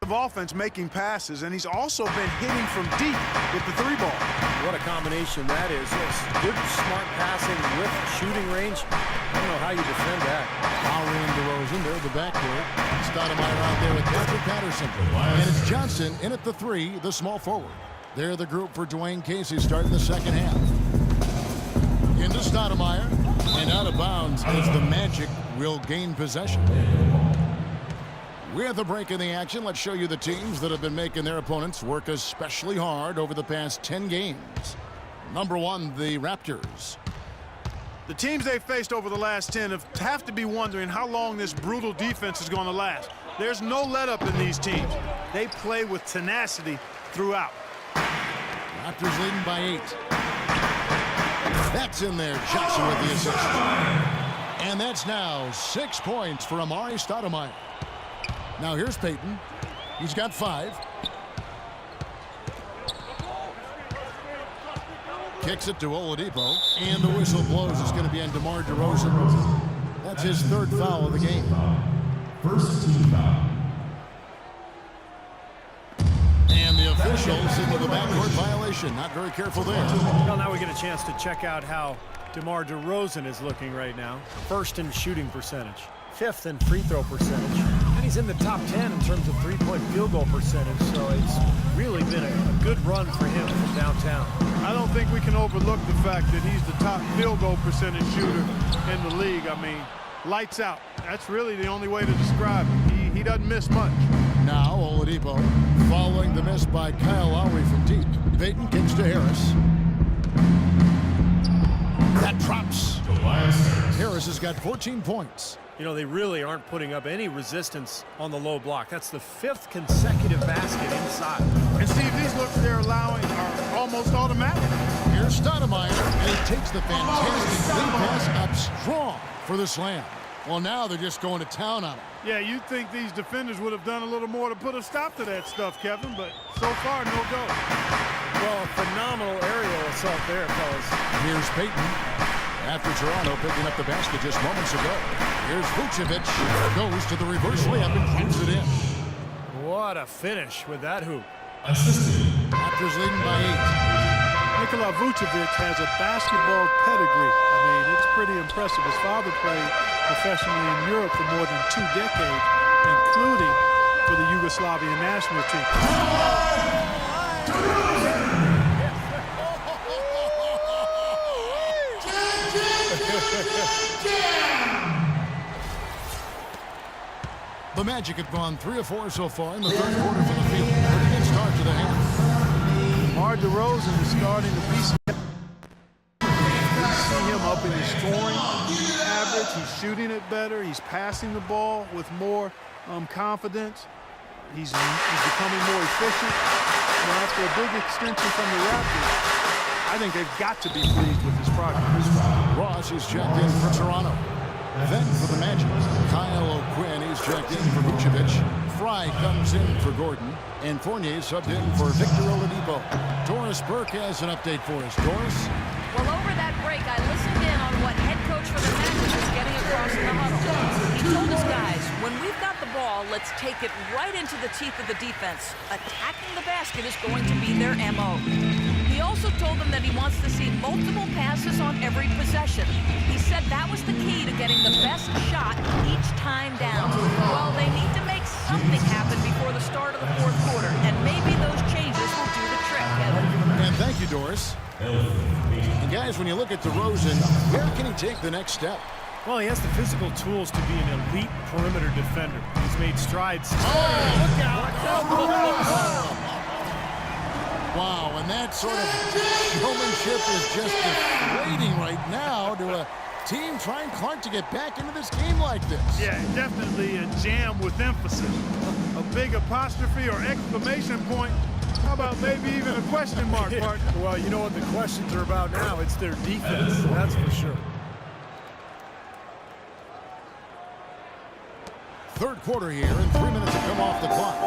of offense making passes, and he's also been hitting from deep with the three ball. What a combination that is. Yes, good, smart passing with shooting range. I don't know how you defend that. Lowry and DeRozan, they're the backcourt. Stoudemire out there with Patrick Patterson. And it's Johnson in at the three, the small forward. They're the group for Dwayne Casey starting the second half. Into Stoudemire, and out of bounds as the Magic will gain possession. With a break in the action, let's show you the teams that have been making their opponents work especially hard over the past 10 games. Number one, the Raptors. The teams they've faced over the last 10 have to be wondering how long this brutal defense is going to last. There's no let-up in these teams. They play with tenacity throughout. Raptors leading by 8. That's in there. Johnson with the assist. And that's now 6 points for Amari Stoudemire. Now here's Payton. He's got 5. Kicks it to Oladipo. And the whistle blows. It's going to be on DeMar DeRozan. That's his 3rd foul of the game. First team foul. And the officials into the backcourt violation. Not very careful there. Well, now we get a chance to check out how DeMar DeRozan is looking right now. 1st in shooting percentage, 5th in free throw percentage, and he's in the top 10 in terms of three-point field goal percentage. So it's really been a good run for him from downtown. I don't think we can overlook the fact that he's the top field goal percentage shooter in the league. I mean, lights out. That's really the only way to describe him. He doesn't miss much. Now Oladipo following the miss by Kyle Lowry from deep. Payton kicks to Harris. That drops. Harris has got 14 points. You know, they really aren't putting up any resistance on the low block. That's the 5th consecutive basket inside. And Steve, these looks they're allowing are almost automatic. Here's Stoudemire, and he takes the fantastic lead pass up strong for the slam. Well, now they're just going to town on it. Yeah, you'd think these defenders would have done a little more to put a stop to that stuff, Kevin, but so far, no go. Well, a phenomenal aerial assault there, fellas. Here's Payton. After Toronto picking up the basket just moments ago. Here's Vucevic. Goes to the reverse layup and clings it in. What a finish with that hoop. Assisted. Raptors leading by 8. Nikola Vucevic has a basketball pedigree. I mean, it's pretty impressive. His father played professionally in Europe for more than 2 decades, including for the Yugoslavian national team. The Magic have gone 3 of 4 so far in the 3rd quarter for the field. Pretty good start to the half. DeMar DeRozan is starting to be. See him up in his scoring average. He's shooting it better. He's passing the ball with more confidence. He's becoming more efficient. Now, after a big extension from the Raptors, I think they've got to be pleased with his progress. Ross is checked in for Toronto. Then for the Magic, Kyle O'Quinn is checked in for Vucevic. Fry comes in for Gordon. And Fournier subbed in for Victor Oladipo. Doris Burke has an update for us. Doris? Well, over that break, I listened in on what head coach for the Magic was getting across in the huddle. He told his guys, when we've got the ball, let's take it right into the teeth of the defense. Attacking the basket is going to be their MO. He also told them that he wants to see multiple passes on every possession. He said that was the key to getting the best shot each time down. Well, they need to make something happen before the start of the 4th quarter, and maybe those changes will do the trick, Kevin. And thank you, Doris. And guys, when you look at DeRozan, where can he take the next step? Well, he has the physical tools to be an elite perimeter defender. He's made strides. Oh, look out! Wow, and that sort of showmanship is just deflating right now to a team trying hard to get back into this game like this. Yeah, definitely a jam with emphasis. A big apostrophe or exclamation point. How about maybe even a question mark, partner? Well, you know what the questions are about now. It's their defense, that's for sure. 3rd quarter here, and 3 minutes to come off the clock.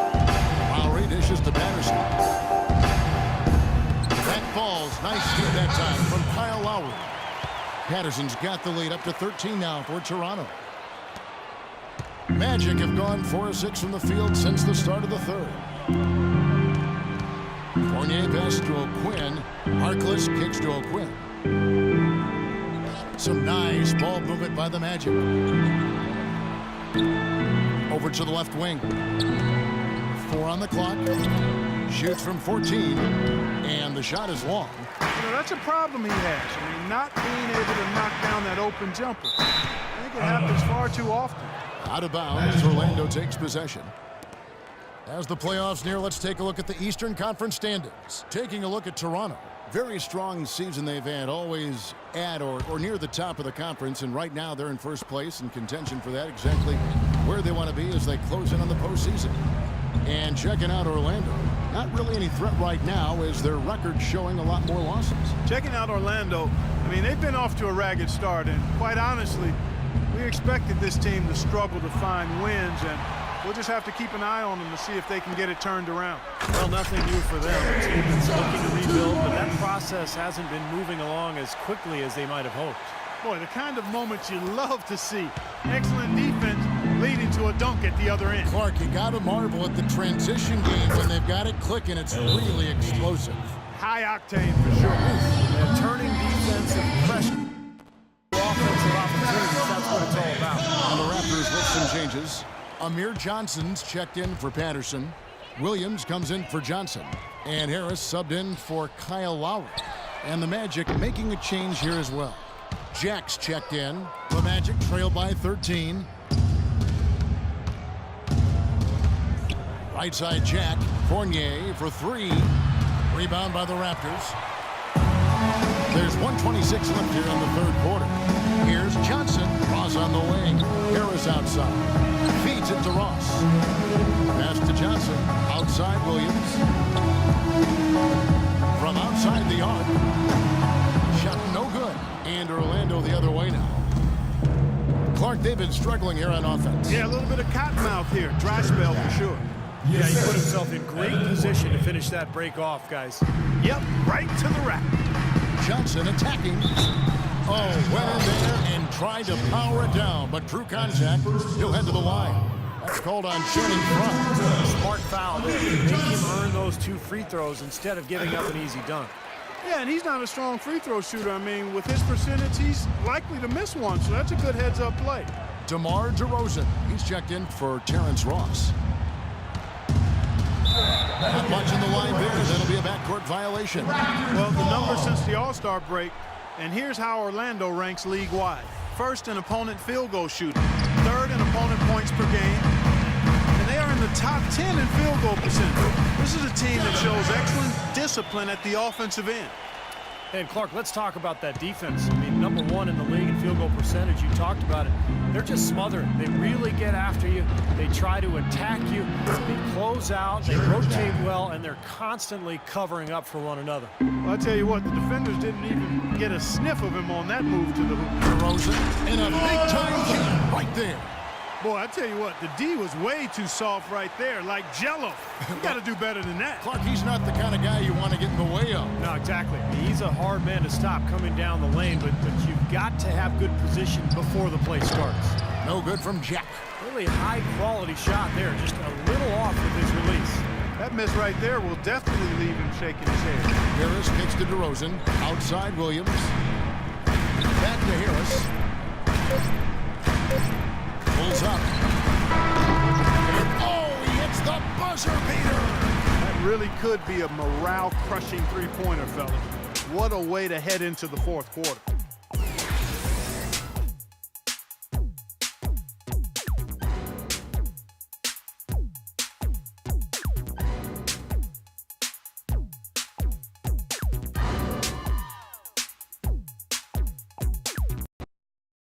Lowry dishes to Patterson. That falls. Nice steal that time from Kyle Lowry. Magic have gone 4 of 6 from the field since the start of the third. Fournier pass to O'Quinn. Harkless kicks to O'Quinn. Some nice ball movement by the Magic. Over to the left wing. 4 on the clock. Shoots from 14. And the shot is long. You know, that's a problem he has. I mean, not being able to knock down that open jumper. I think it happens far too often. Out of bounds, Orlando takes possession. As the playoffs near, let's take a look at the Eastern Conference standings. Taking a look at Toronto. Very strong season they've had, always at or near the top of the conference, and right now they're in first place in contention for that, exactly where they want to be as they close in on the postseason. And checking out Orlando. Not really any threat right now as their record showing a lot more losses. Checking out Orlando, I mean, they've been off to a ragged start, and quite honestly, we expected this team to struggle to find wins, and we'll just have to keep an eye on them to see if they can get it turned around. Well, nothing new for them. The team is looking to rebuild, but that process hasn't been moving along as quickly as they might have hoped. Boy, the kind of moments you love to see. Excellent defense leading to a dunk at the other end. Clark, you got to marvel at the transition game when they've got it clicking. It's really explosive. High octane for sure. And turning defensive pressure offensive opportunities, that's what it's all about. And the Raptors with some changes. Amir Johnson's checked in for Patterson. Williams comes in for Johnson. And Harris subbed in for Kyle Lowry. And the Magic making a change here as well. Jack's checked in. The Magic trail by 13. Right side Jack. Fournier for 3. Rebound by the Raptors. There's 1:26 left here in the third quarter. Here's Johnson. Ross on the wing. Harris outside. Feeds it to Ross. Pass to Johnson. Outside Williams. From outside the arc. Shot no good. And Orlando the other way now. Clark, they've been struggling here on offense. Yeah, a little bit of cottonmouth here. Dry spell for sure. Yeah, he put himself in great position to finish that break off, guys. Yep, right to the rack. Johnson attacking. Oh, went in there and tried to power it down, but true contact. He'll head to the line. That's called on shooting front. Smart foul there. Make him earn those 2 free throws instead of giving up an easy dunk. Yeah, and he's not a strong free throw shooter. I mean, with his percentage, he's likely to miss one, so that's a good heads-up play. DeMar DeRozan. He's checked in for Terrence Ross. Not much in the line there. That'll be a backcourt violation. Well, the numbers since the All-Star break, and here's how Orlando ranks league-wide. First in opponent field goal shooting, third in opponent points per game, and they are in the top 10 in field goal percentage. This is a team that shows excellent discipline at the offensive end. And Clark, let's talk about that defense. I mean, number 1 in the league in field goal percentage. You talked about it. They're just smothering. They really get after you. They try to attack you. They close out. They rotate well, and they're constantly covering up for one another. Well, I tell you what, the defenders didn't even get a sniff of him on that move to the hoop. DeRozan in a big-time shot right there. Boy, I tell you what, the D was way too soft right there, like Jell-O. You got to do better than that. Clark, he's not the kind of guy you want to get in the way of. No, exactly. He's a hard man to stop coming down the lane, but you've got to have good position before the play starts. No good from Jack. Really high-quality shot there, just a little off with his release. That miss right there will definitely leave him shaking his head. Harris kicks to DeRozan. Outside Williams. Back to Harris. Pulls up. Oh, he hits the buzzer beater. That really could be a morale-crushing three-pointer, fellas. What a way to head into the fourth quarter.